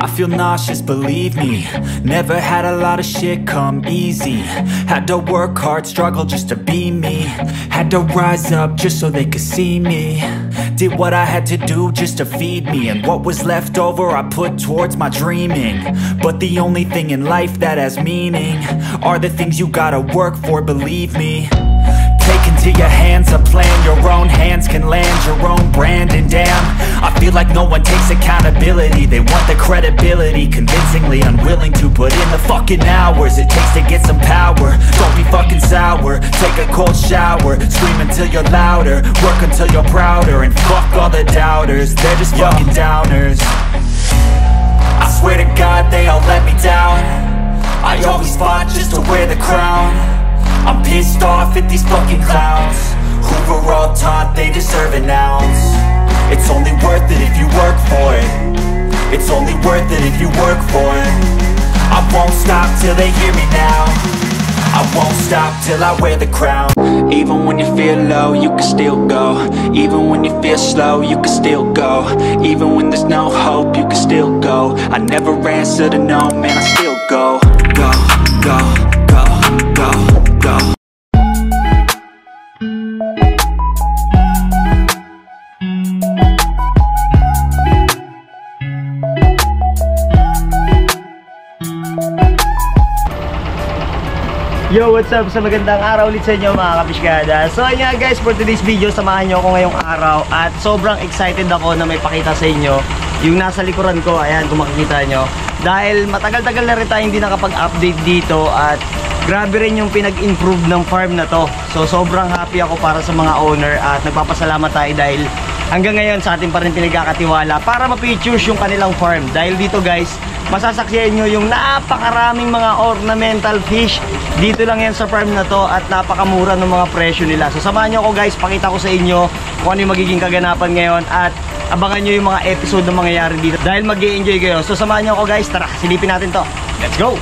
I feel nauseous, believe me. Never had a lot of shit come easy. Had to work hard, struggle just to be me. Had to rise up just so they could see me. Did what I had to do just to feed me. And what was left over I put towards my dreaming. But the only thing in life that has meaning are the things you gotta work for, believe me. Take into your hands a plan, your own hands can land your own brand. And damn, I feel like no one takes accountability. They want the credibility, convincingly unwilling to put in the fucking hours it takes to get some power. Don't be fucking sour, take a cold shower. Scream until you're louder, work until you're prouder. And fuck all the doubters, they're just fucking downers. I swear to God they all let me down. I always fought just to wear the crown. I'm pissed off at these fucking clowns who were all taught they deserve an ounce. It's only worth it if you work for it. It's only worth it if you work for it. I won't stop till they hear me now. I won't stop till I wear the crown. Even when you feel low, you can still go. Even when you feel slow, you can still go. Even when there's no hope, you can still go. I never answer to no, man, I still go. Go, go, go, go, go. Yo, what's up? Sa magandang araw ulit sa inyo mga kapiskada. So nga guys, for today's video, samahan nyo ako ngayong araw. At sobrang excited ako na may pakita sa inyo yung nasa likuran ko. Ayan, kung makikita nyo. Dahil matagal-tagal na rin tayo hindi nakapag-update dito. At grabe rin yung pinag-improve ng farm na to. So sobrang happy ako para sa mga owner. At nagpapasalamat tayo dahil hanggang ngayon sa atin pa rin pinagkakatiwala para ma-features yung kanilang farm. Dahil dito guys, masasaksihan nyo yung napakaraming mga ornamental fish. Dito lang yan sa farm na to at napakamura ng mga presyo nila. So samahan nyo ako guys, pakita ko sa inyo kung ano yung magiging kaganapan ngayon. At abangan nyo yung mga episode na mangyayari dito dahil mag-i-enjoy kayo. So samahan nyo ako guys, tara, silipin natin to. Let's go!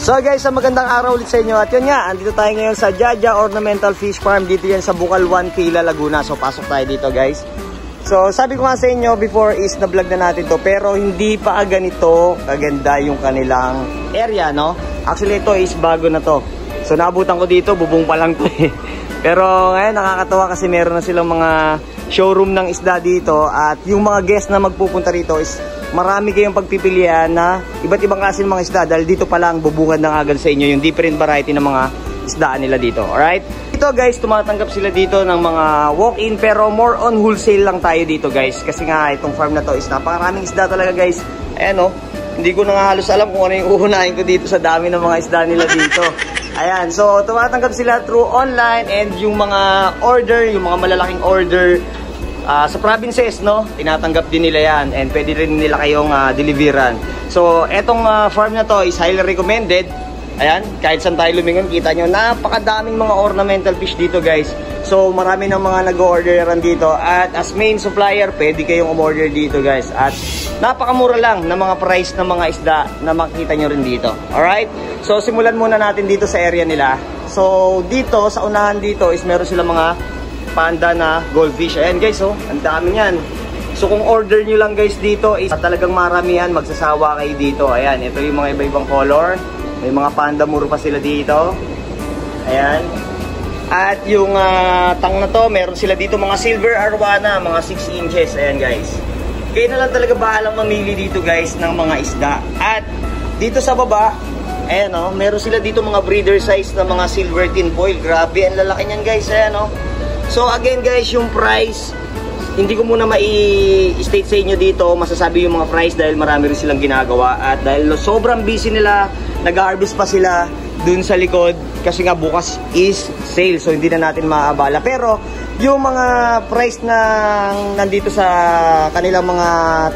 So guys, magandang araw ulit sa inyo. At yun nga, andito tayo ngayon sa Jaja Ornamental Fish Farm. Dito yan sa Bukalwan, Kila, Laguna. So pasok tayo dito guys. So sabi ko nga sa inyo before is na-vlog na natin to, pero hindi pa ganito kaganda yung kanilang area, no? Actually ito is bago na to. So naabutan ko dito, bubong pa lang to eh. Pero ngayon nakakatawa kasi meron na silang mga showroom ng isda dito. At yung mga guest na magpupunta rito is marami kayong pagpipilian na iba't ibang klase ng mga isda. Dahil dito pa lang bubungad ng agad sa inyo yung different variety ng mga isdaan nila dito. Alright? Dito guys, tumatanggap sila dito ng mga walk-in pero more on wholesale lang tayo dito guys. Kasi nga itong farm na to is napakaraming isda talaga guys. Ayan o, hindi ko na nga halos alam kung ano yung uunahin ko dito sa dami ng mga isda nila dito. Ayan, so tumatanggap sila through online and yung mga order, yung mga malalaking order sa provinces, no? Tinatanggap din nila yan and pwede rin nila kayong deliveran. So etong farm na to is highly recommended. Ayan, kahit saan tayo lumingon, kita nyo, napakadaming mga ornamental fish dito guys. So marami ng mga nag-orderan dito. At as main supplier, pwede kayong umorder dito guys. At napakamura lang ng mga price ng mga isda na makikita nyo rin dito. Alright, so simulan muna natin dito sa area nila. So dito, sa unahan dito is meron silang mga panda na goldfish. Ayan guys, oh, ang dami yan. So kung order nyo lang guys dito is talagang maramihan, magsasawa kayo dito. Ayan, ito yung mga iba-ibang color. May mga panda muro pa sila dito. Ayan. At yung tang na to, meron sila dito mga silver arwana, mga 6 inches. Ayan guys. Kayo na lang talaga bahalang mamili dito guys ng mga isda. At dito sa baba, ayan o, meron sila dito mga breeder size na mga silver tin foil. Grabe, ang lalaki niyan guys. Ayan o. So again guys, yung price, hindi ko muna mai-state sa inyo dito, masasabi yung mga price dahil marami rin silang ginagawa. At dahil sobrang busy nila, nag-harvest pa sila dun sa likod kasi nga bukas is sale. So hindi na natin maaabala. Pero yung mga price na nandito sa kanilang mga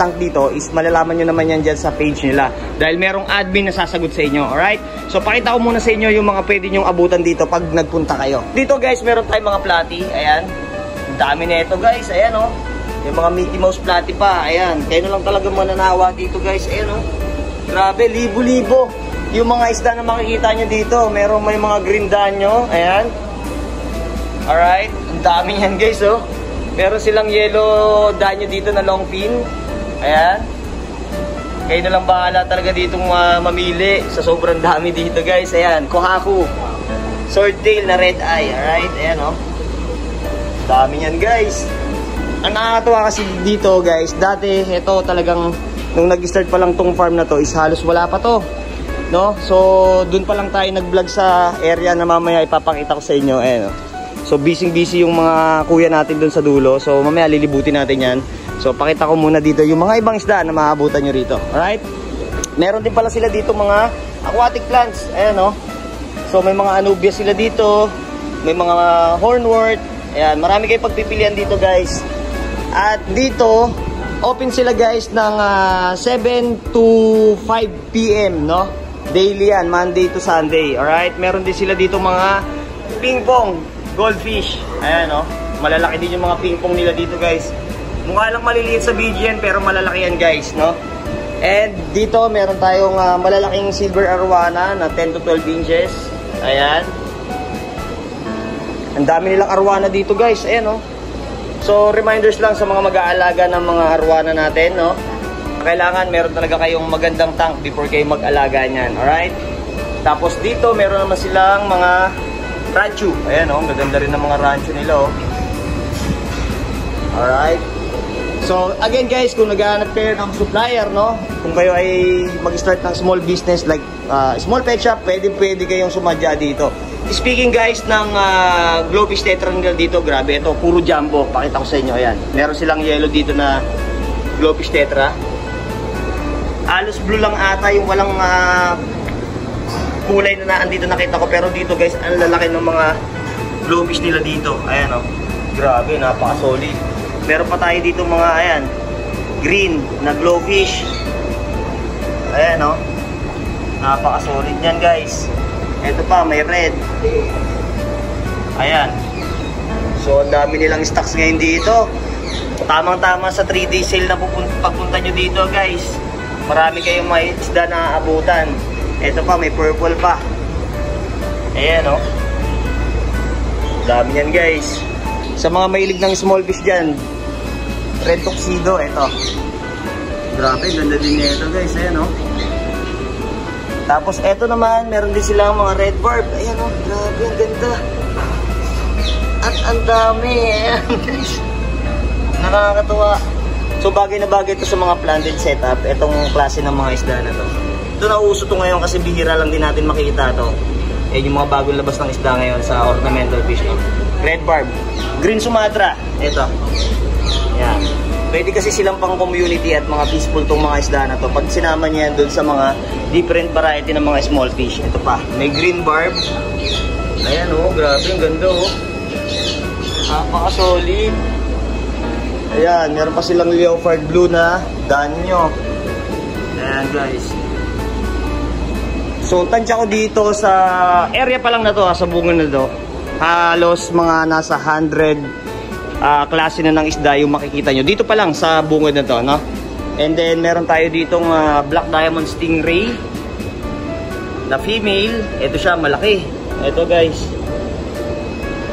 tank dito is malalaman nyo naman yan dyan sa page nila. Dahil merong admin na sasagot sa inyo. Alright? So pakita ko muna sa inyo yung mga pwede nyong abutan dito pag nagpunta kayo. Dito guys, meron tayong mga platy. Ayan. Dami na ito guys, ayan o. May mga Mickey Mouse platy pa, ayan. Kayo na lang talaga mananawa dito guys, ayan o. Grabe, libo-libo yung mga isda na makikita nyo dito. May mga green danyo, ayan. Alright, ang dami yan guys o. Meron silang yellow danyo dito na long fin. Ayan. Kayo na lang bahala talaga ditong mamili sa sobrang dami dito guys. Ayan, Kohaku Swordtail na red eye. Alright, ayan o. Dami yan guys. Ang nakakatawa kasi dito guys, dati ito talagang nung nag-start pa lang tong farm na to is halos wala pa to, no? So dun pa lang tayo nag-vlog sa area na mamaya ipapakita ko sa inyo. Ayan, so busy yung mga kuya natin dun sa dulo. So mamaya lilibutin natin yan. So pakita ko muna dito yung mga ibang isda na maabutan nyo rito. Alright, meron din pala sila dito mga aquatic plants. Ayan o. So may mga anubia sila dito, may mga hornwort. Ayan, marami kayong pagpipilian dito guys. At dito open sila guys ng 7 to 5 PM, no? Daily yan, Monday to Sunday. Alright, meron din sila dito mga ping pong goldfish. Ayan, no? Malalaki din yung mga ping pong nila dito guys. Mukha lang maliliit sa video yan, pero malalaki yan guys, no? And dito meron tayong malalaking silver arowana na 10 to 12 inches. Ayan. Ang dami nilang arowana dito guys. Ayan, no? So reminders lang sa mga mag-aalaga ng mga arowana natin, no? Kailangan meron talaga kayong magandang tank before kayo mag-alaga niyan. Alright? Tapos dito meron naman silang mga rancho. Ayan, no? Maganda rin ng mga rancho nila, oh. Alright. So again guys, kung naghahanap kayo ng supplier, no? Kung kayo ay mag-start ng small business like small pet shop, pwede kayong sumadya dito. Speaking guys ng Glowfish Tetra nila dito, grabe ito, puro jumbo. Pakita ko sa inyo, ayan. Meron silang yellow dito na Glowfish Tetra. Halos blue lang ata yung walang kulay na andito nakita ko. Pero dito guys, ang lalaki ng mga glowfish nila dito. Ayan, oh. Grabe, napaka-solid. Meron pa tayo dito mga, ayan, green na glowfish. Ayan, oh. Napaka-solid yan guys. Ito pa, may red. Ayan. So, ang dami nilang stocks ngayon dito. Tamang-tama sa 3-day sale na pagpunta nyo dito guys. Marami kayong may isda na aabutan. Ito pa, may purple pa. Ayan, oh. Dami yan guys. Sa mga mahilig ng small fish dyan, red tuxedo, ito. Grabe, ganda din niya ito guys. Ayan, oh. Tapos eto naman, meron din silang mga red barb. Ayan, oh, grabe, ang ganda. At ang dami. Ayan guys. Nakakatuwa. So bagay na bagay ito sa mga planted setup. Etong klase ng mga isda na to. Ito nauuso to ngayon kasi bihira lang din natin makita to. Ayan yung mga bagong labas ng isda ngayon sa ornamental fish. Red barb. Green Sumatra. Ito. Ayan. Pwede kasi silang pang community at mga peaceful tong mga isda na to. Pag sinama niya doon sa mga different variety ng mga small fish. Ito pa, may green barb. Ayan, oh, grabe, ang ganda, oh. Napaka-solid. Ayan, meron pa silang leopard blue na danyo. Ayan guys. So tansya ko dito sa area pa lang na to, sa bunga na to, halos mga nasa 100 klase na ng isda yung makikita nyo dito pa lang sa bungad na to, no? And then meron tayo ditong black diamond stingray na female. Ito siya, malaki. Ito guys.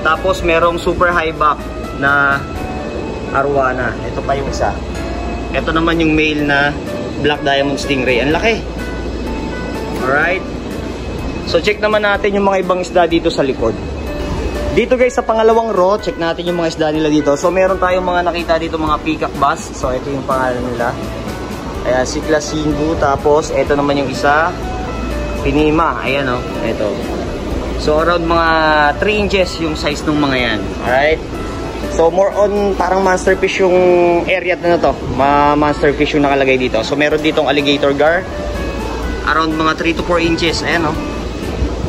Tapos merong super high back na arowana. Ito pa yung isa. Ito naman yung male na black diamond stingray. Ang laki. Alright. So check naman natin yung mga ibang isda dito sa likod. Dito guys sa pangalawang row, check natin yung mga isda nila dito. So meron tayong mga nakita dito, mga peacock bass. So ito yung pangalan nila. Ayan, Sikla Singu. Tapos ito naman yung isa, Pinima. Ayan, oh, ito. So around mga 3 inches yung size ng mga yan. Alright. So more on parang monster fish yung area na to. Monster fish yung nakalagay dito. So meron ditong alligator gar. Around mga 3 to 4 inches. Ayan, oh.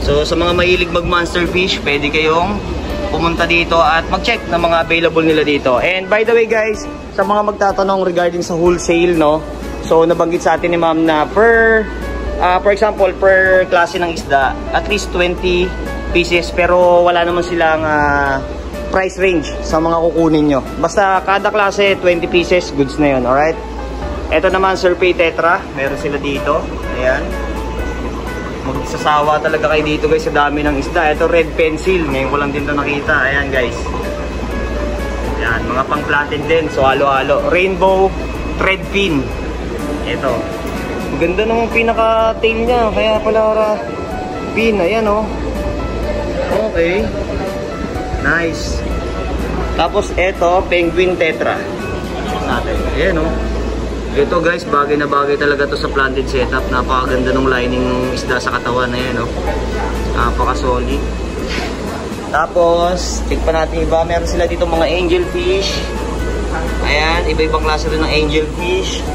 So sa mga mahilig mag monster fish, pwede kayong pumunta dito at mag-check ng mga available nila dito. And by the way guys, sa mga magtatanong regarding sa wholesale, no? So nabanggit sa atin ni ma'am na per for example, per klase ng isda, at least 20 pieces, pero wala naman silang price range sa mga kukunin nyo. Basta kada klase 20 pieces, goods na yun. Alright. Ito naman Survey Tetra, meron sila dito. Ayan. Magsasawa talaga kayo dito guys sa dami ng isda. Ito red pencil, ngayon ko lang din ito nakita. Ayan guys. Ayan, mga pang-planted din. So halo-halo. Rainbow thread fin. Ito. Ganda ng pinaka-tail niya. Kaya pala pin. Ayan o. Okay. Nice. Tapos eto, penguin tetra. Natin. Ayan o. Ito guys, bagay na bagay talaga to sa planted setup. Napakaganda ng lining ng isda sa katawan. Ayan o. Napaka-solid. Tapos, check pa natin iba. Meron sila dito mga angelfish. Ayan, iba-ibang klase rin ng angelfish.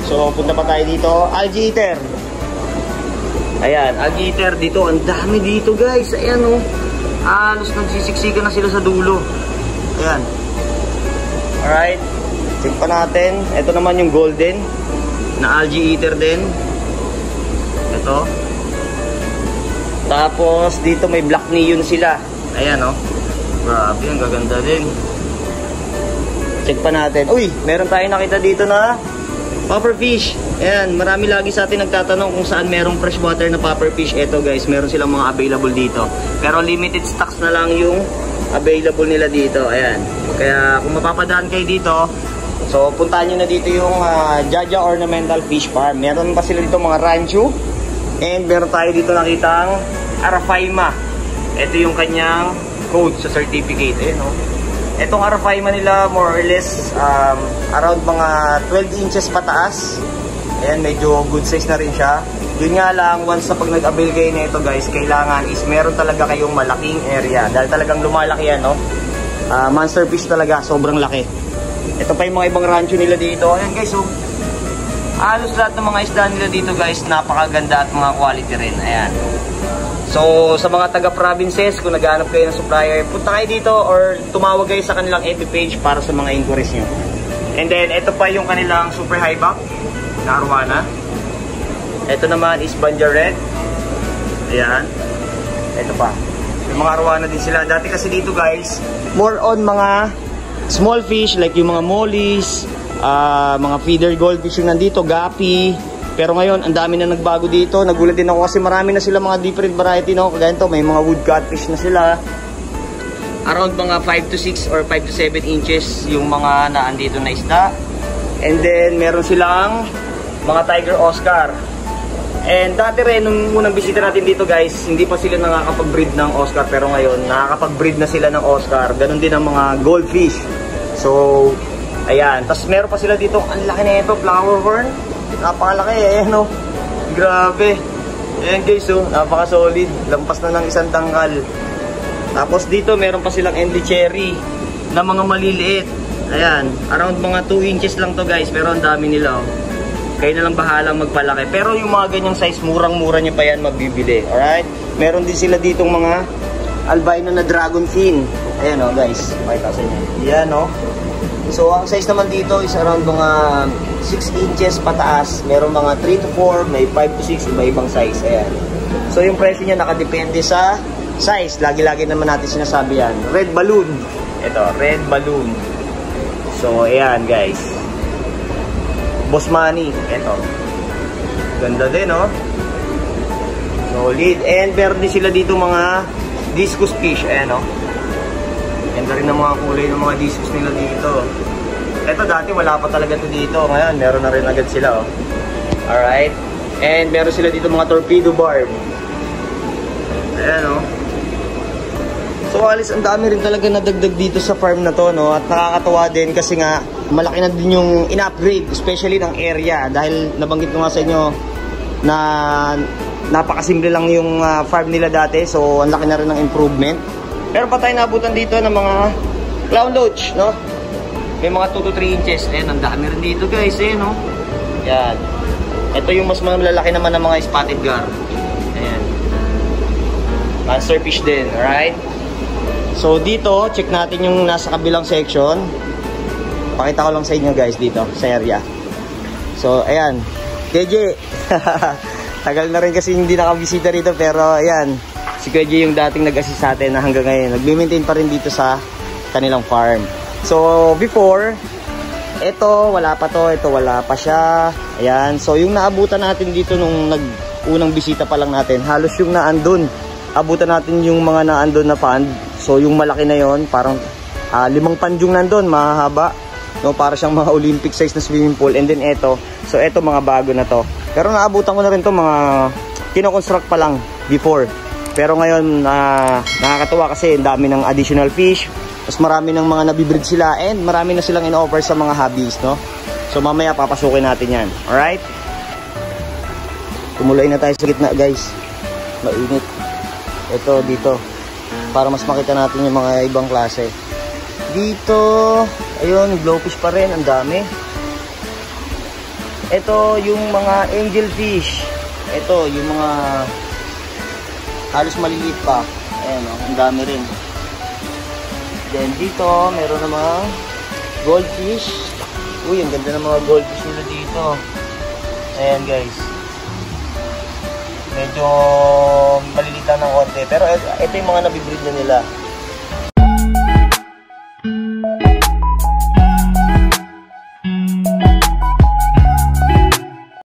So, punta pa tayo dito. Algae eater. Ayan, algae eater dito. Ang dami dito guys. Ayan o. Halos nagsisiksikan na sila sa dulo. Ayan. Alright. Check pa natin. Ito naman yung golden na algae eater din. Ito. Tapos, dito may black neon sila. Ayan o. Grabe, ang gaganda din. Check pa natin. Uy, meron tayong nakita dito na pufferfish. Ayan, marami lagi sa atin nagtatanong kung saan merong freshwater na pufferfish. Ito guys, meron silang mga available dito. Pero limited stocks na lang yung available nila dito. Ayan. Kaya kung mapapadaan kayo dito, so puntahan nyo na dito yung Jaja Ornamental Fish Farm. Meron pa sila dito mga rancho. And meron tayo dito nakitang Arapaima. Ito yung kanyang code sa certificate. Ayan o. Itong Arapaima nila more or less around mga 12 inches pataas. Ayan, medyo good size na rin siya. Yun nga lang, once na pag nag-avail kayo na ito guys, kailangan is meron talaga kayong malaking area. Dahil talagang lumalaki yan, no? Monster fish talaga, sobrang laki. Ito pa yung mga ibang rancho nila dito. Ayan guys, oh. Halos lahat ng mga isda nila dito guys, napakaganda at mga quality rin. Ayan. So, sa mga taga-provinces, kung naghahanap kayo ng supplier, punta kayo dito or tumawag kayo sa kanilang FB page para sa mga inquiries nyo. And then, ito pa yung kanilang super high back na arwana. Ito naman is Banja Red. Ayan. Ito pa. Yung mga arwana din sila. Dati kasi dito guys, more on mga small fish like yung mga mollies, mga feeder goldfish yung nandito, gapi. Pero ngayon, ang dami na nagbago dito. Nagulat din ako kasi marami na sila mga different variety, no? Kagaya ito, may mga wood catfish na sila. Around mga 5 to 6 or 5 to 7 inches yung mga naandito na isda. And then, meron silang mga Tiger Oscar. And dati rin, nung unang bisita natin dito guys, hindi pa sila nakakapag-breed ng Oscar. Pero ngayon, nakakapag-breed na sila ng Oscar. Ganon din ang mga goldfish. So, ayan. Tapos meron pa sila dito, ang laki na ito, flower horn. Napakalaki eh, no? Grabe. Ayan guys, oh, napaka-solid. Lampas na ng isang tangkal. Tapos dito, meron pa silang Andy Cherry na mga maliliit. Ayan, around mga 2 inches lang to guys, pero ang dami nila, oh. Kayo na lang bahalang magpalaki. Pero yung mga ganyang size, murang-mura nyo pa yan mabibili. Alright? Meron din sila ditong mga albino na dragon fin. Ayan, oh guys. Makita sa inyo. Yan, oh. So, ang size naman dito is around mga 6 inches pataas. Meron mga 3 to 4, may 5 to 6, iba-ibang size. Ayan. So, yung presyo niya nakadepende sa size. Lagi-lagi naman natin sinasabi yan. Red balloon. Ito, red balloon. So, ayan guys. Boss Money. Ito. Ganda din, oh. Solid. And meron din sila dito mga discus fish. Ayan, oh. Ganda rin ang mga kulay ng mga discus nila dito. Ito dati wala pa talaga ito dito. Ngayon meron na rin agad sila, oh. Alright. And meron sila dito mga torpedo barb. Ayan, oh. So alis, ang dami rin talaga nadagdag dito sa farm na to, no? At nakakatawa din kasi nga malaki na din yung in-upgrade, especially ng area. Dahil nabanggit ko nga sa inyo na napakasimple lang yung farm nila dati. So ang laki na rin ng improvement. Pero pa tayo nabutan dito ng mga clown loach, no? May mga 2 to 3 inches. Ayan, ang dami rin dito guys, eh, no? Yan. Ito yung mas malalaki naman ng mga spotted gar. Ayan. Monster fish din, alright? So dito, check natin yung nasa kabilang section. Pakita ko lang sa inyo guys dito, sa area. So, ayan. KJ. Tagal na rin kasi hindi nakabisita rito, pero ayan. Si KJ yung dating nag-assist sa atin na hanggang ngayon nag-maintain pa rin dito sa kanilang farm. So before, ito wala pa to, ito wala pa siya. Ayan, so yung naabutan natin dito nung unang bisita pa lang natin, halos yung naandun. Abutan natin yung mga naandun na pond. So yung malaki na yon, parang 5 pond yung nandun, mahaba. No, para siyang mga Olympic size na swimming pool. And then ito, so ito mga bago na to. Pero naabutan ko na rin to, mga kinoconstruct pa lang before. Pero ngayon, nakakatuwa kasi ang dami ng additional fish. Mas marami ng mga nabibreed sila and marami na silang in-offer sa mga hobbies, no? So mamaya papasukin natin yan. Alright? Tumulay na tayo sa gitna, guys. Mainit. Ito, dito. Para mas makita natin yung mga ibang klase. Dito, ayun, glowfish pa rin. Ang dami. Ito, yung mga angelfish. Ito, yung mga halos maliliit pa. Ayan, oh, ang dami rin. Then dito, meron namang goldfish. Uy, ang ganda ng mga goldfish nila dito. Ayan, guys. Medyo maliliit lang ng konti. Pero ito yung mga nabibreed na nila.